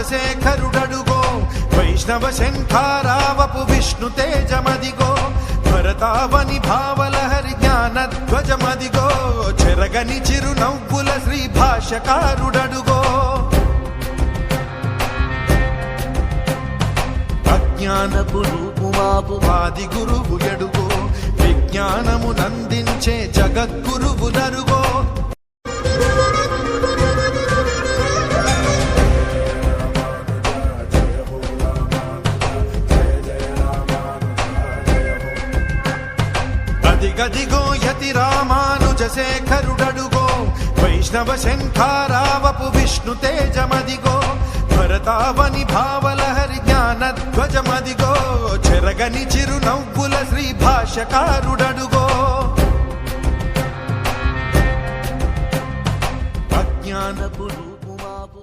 రామానుజశేఖరుడడుగో వైష్ణవ శంఖారావపు విష్ణు తేజమదిగో భరతావని భావలహరి జ్ఞానధ్వజమదిగో చెరగని చిరునవ్వుల శ్రీ భాష్యకారుడడుగో అజ్ఞానపు రూపుమాపు ఆది గురువు ఎడుగో విజ్ఞానము నందించే జగద్గురువు నరుగో అదిగదిగో యతి రామానుజశేఖరుడడుగో వైష్ణవ శంఖారావపు విష్ణు తేజమదిగో భరతావని భావలహరి జ్ఞానధ్వజమదిగో చెరగని చిరునవ్వుల శ్రీ భాష్యకారుడడుగో అజ్ఞానపు రూపుమాపు